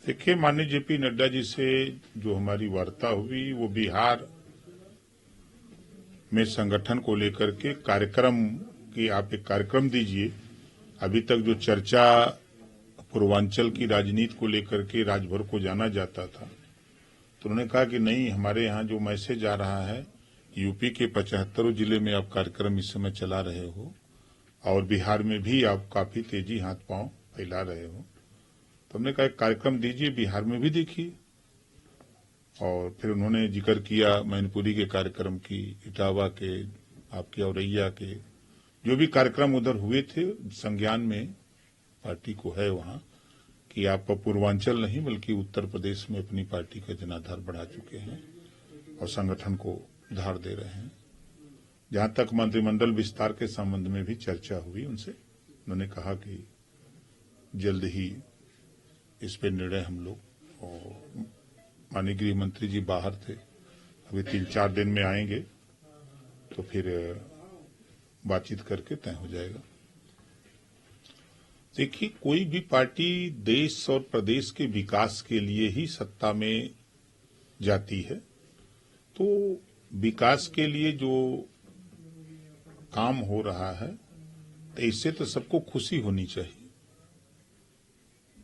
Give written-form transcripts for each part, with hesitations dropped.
देखिए, माननीय जेपी नड्डा जी से जो हमारी वार्ता हुई वो बिहार में संगठन को लेकर के कार्यक्रम की आप एक कार्यक्रम दीजिए। अभी तक जो चर्चा पूर्वांचल की राजनीति को लेकर के राजभर को जाना जाता था, तो उन्होंने कहा कि नहीं, हमारे यहाँ जो मैसेज आ रहा है, यूपी के 75 जिले में आप कार्यक्रम इस समय चला रहे हो और बिहार में भी आप काफी तेजी हाथ पांव फैला रहे हो, तो हमने कहा एक कार्यक्रम दीजिए, बिहार में भी देखिए। और फिर उन्होंने जिक्र किया मैनपुरी के कार्यक्रम की, इटावा के, आपके औरैया के, जो भी कार्यक्रम उधर हुए थे, संज्ञान में पार्टी को है वहां कि आप पूर्वांचल नहीं बल्कि उत्तर प्रदेश में अपनी पार्टी का जनाधार बढ़ा चुके हैं और संगठन को धार दे रहे हैं। जहां तक मंत्रिमंडल विस्तार के संबंध में भी चर्चा हुई उनसे, उन्होंने कहा कि जल्द ही इस पे निर्णय हम लोग, और माननीय गृह मंत्री जी बाहर थे, अभी 3-4 दिन में आएंगे तो फिर बातचीत करके तय हो जाएगा। देखिए, कोई भी पार्टी देश और प्रदेश के विकास के लिए ही सत्ता में जाती है, तो विकास के लिए जो काम हो रहा है तो इससे तो सबको खुशी होनी चाहिए,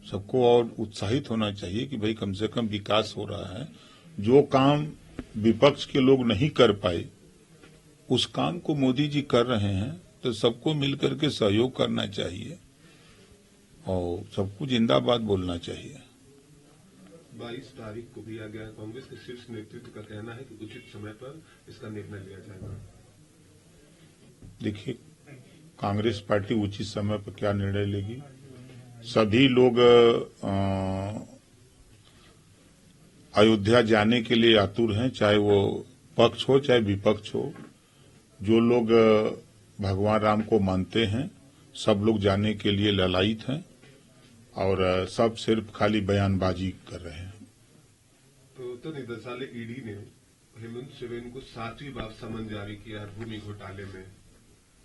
सबको और उत्साहित होना चाहिए कि भाई कम से कम विकास हो रहा है। जो काम विपक्ष के लोग नहीं कर पाए उस काम को मोदी जी कर रहे हैं, तो सबको मिलकर के सहयोग करना चाहिए और सबको जिंदाबाद बोलना चाहिए। 22 तारीख को दिया गया, कांग्रेस के शीर्ष नेतृत्व का कहना है कि उचित समय पर इसका निर्णय लिया जाएगा। देखिए, कांग्रेस पार्टी उचित समय पर क्या निर्णय लेगी, सभी लोग अयोध्या जाने के लिए आतुर हैं, चाहे वो पक्ष हो चाहे विपक्ष हो। जो लोग भगवान राम को मानते हैं सब लोग जाने के लिए ललायित हैं और सब सिर्फ खाली बयानबाजी कर रहे हैं। तो निदेशालय ईडी ने हेमंत सोरेन को 7वीं बार समन जारी किया है भूमि घोटाले में,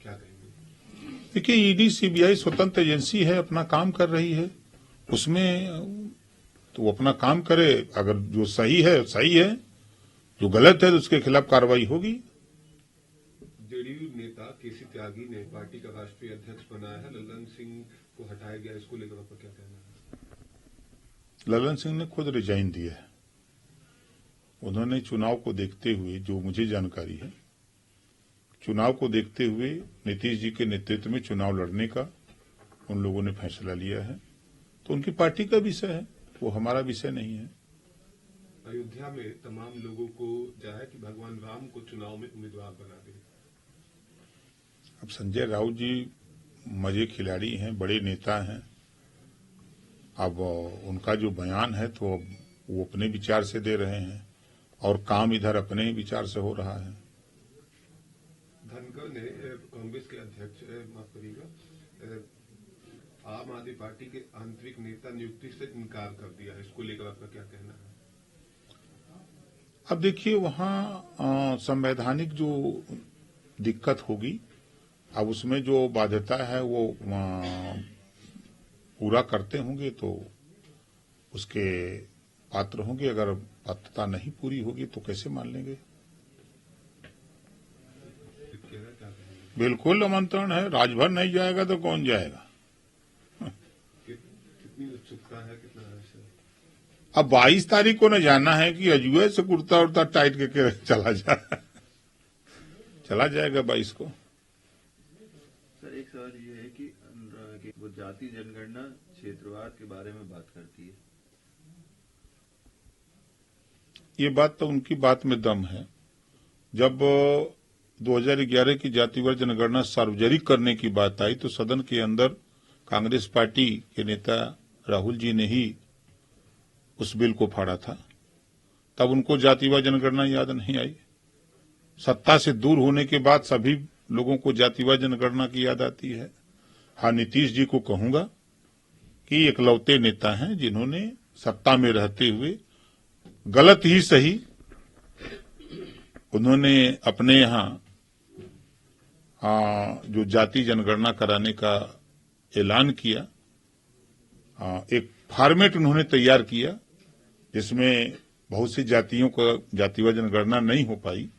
क्या कहेंगे? देखिए, ईडी सीबीआई स्वतंत्र एजेंसी है, अपना काम कर रही है, उसमें तो वो अपना काम करे। अगर जो सही है सही है, जो गलत है तो उसके खिलाफ कार्रवाई होगी। जेडीयू नेता केसी त्यागी ने पार्टी का राष्ट्रीय अध्यक्ष बनाया है, ललन सिंह को हटाया गया, इसको लेकर आपका क्या कहना है? ललन सिंह ने खुद रिजाइन दिया है। उन्होंने चुनाव को देखते हुए, जो मुझे जानकारी है, चुनाव को देखते हुए नीतीश जी के नेतृत्व में चुनाव लड़ने का उन लोगों ने फैसला लिया है, तो उनकी पार्टी का विषय है, वो हमारा विषय नहीं है। अयोध्या में तमाम लोगों को चाहे कि भगवान राम को चुनाव में उम्मीदवार बना दे। अब संजय राउत जी मजे खिलाड़ी हैं, बड़े नेता हैं। अब उनका जो बयान है तो वो अपने विचार से दे रहे हैं और काम इधर अपने ही विचार से हो रहा है। धनखड़ ने कांग्रेस के अध्यक्ष, माफ करिएगा, आम आदमी पार्टी के आंतरिक नेता नियुक्ति से इनकार कर दिया है, इसको लेकर आपका क्या कहना है? अब देखिए, वहां संवैधानिक जो दिक्कत होगी, अब उसमें जो बाध्यता है वो पूरा करते होंगे तो उसके पात्र होंगे। अगर पात्रता नहीं पूरी होगी तो कैसे मान लेंगे? बिल्कुल आमंत्रण है, राजभर नहीं जाएगा तो कौन जाएगा? कितनी उत्सुकता है, कितना है? अब 22 तारीख को न जाना है कि अजुए से कुर्ता उर्ता टाइट करके चला जाएगा 22 को। सर, एक सवाल ये है कि वो जाति जनगणना क्षेत्रवाद के बारे में बात करती है। ये बात तो उनकी बात में दम है। जब 2011 की जातिवार जनगणना सार्वजनिक करने की बात आई तो सदन के अंदर कांग्रेस पार्टी के नेता राहुल जी ने ही उस बिल को फाड़ा था। तब उनको जातिवार जनगणना याद नहीं आई। सत्ता से दूर होने के बाद सभी लोगों को जातिवार जनगणना की याद आती है। हाँ, नीतीश जी को कहूंगा कि इकलौते नेता हैं जिन्होंने सत्ता में रहते हुए गलत ही सही उन्होंने अपने यहां जो जाति जनगणना कराने का ऐलान किया, एक फॉर्मेट उन्होंने तैयार किया जिसमें बहुत सी जातियों का जातिवार जनगणना नहीं हो पाई,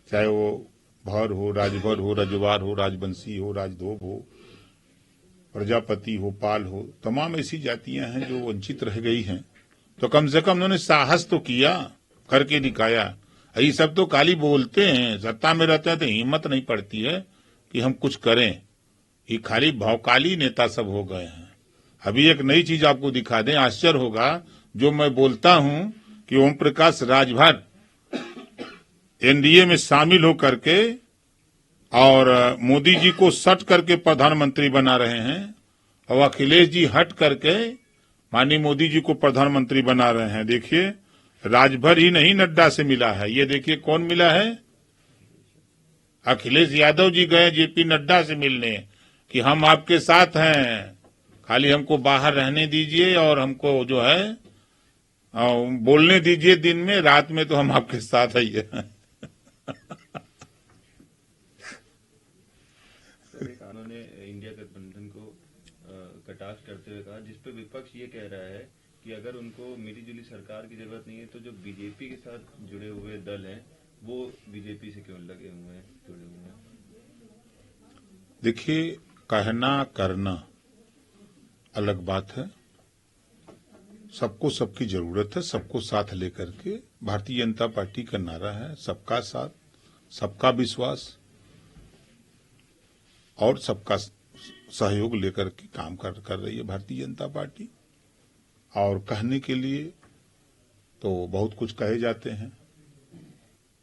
चाहे वो भर हो, राजभर हो, रजवार हो, राजवंशी हो, राजधोब हो, प्रजापति हो, पाल हो, तमाम ऐसी जातियां हैं जो वंचित रह गई हैं। तो कम से कम उन्होंने साहस तो किया, करके दिखाया। ये सब तो खाली बोलते हैं, सत्ता में रहते हैं तो हिम्मत नहीं पड़ती है कि हम कुछ करें। ये खाली भौकाली नेता सब हो गए हैं। अभी एक नई चीज आपको दिखा दें, आश्चर्य होगा। जो मैं बोलता हूं कि ओम प्रकाश राजभर एनडीए में शामिल होकर के और मोदी जी को सट करके प्रधानमंत्री बना रहे हैं, और अखिलेश जी हट करके माननीय मोदी जी को प्रधानमंत्री बना रहे हैं। देखिए, राजभर ही नहीं नड्डा से मिला है। ये देखिए कौन मिला है, अखिलेश यादव जी गए जेपी नड्डा से मिलने कि हम आपके साथ हैं, खाली हमको बाहर रहने दीजिए और हमको जो है बोलने दीजिए दिन में, रात में तो हम आपके साथ ही हैं। उन्होंने इंडिया गठबंधन को कटाक्ष करते हुए कहा, जिसपे विपक्ष ये कह रहा है कि अगर उनको मिलीजुली सरकार की जरूरत नहीं है तो जो बीजेपी के साथ जुड़े हुए दल हैं वो बीजेपी से क्यों लगे हुए हैं, जुड़े हुए हैं। देखिए, कहना करना अलग बात है। सबको सबकी जरूरत है, सबको साथ लेकर के भारतीय जनता पार्टी का नारा है सबका साथ, सबका विश्वास और सबका सहयोग लेकर के काम कर रही है भारतीय जनता पार्टी। और कहने के लिए तो बहुत कुछ कहे जाते हैं,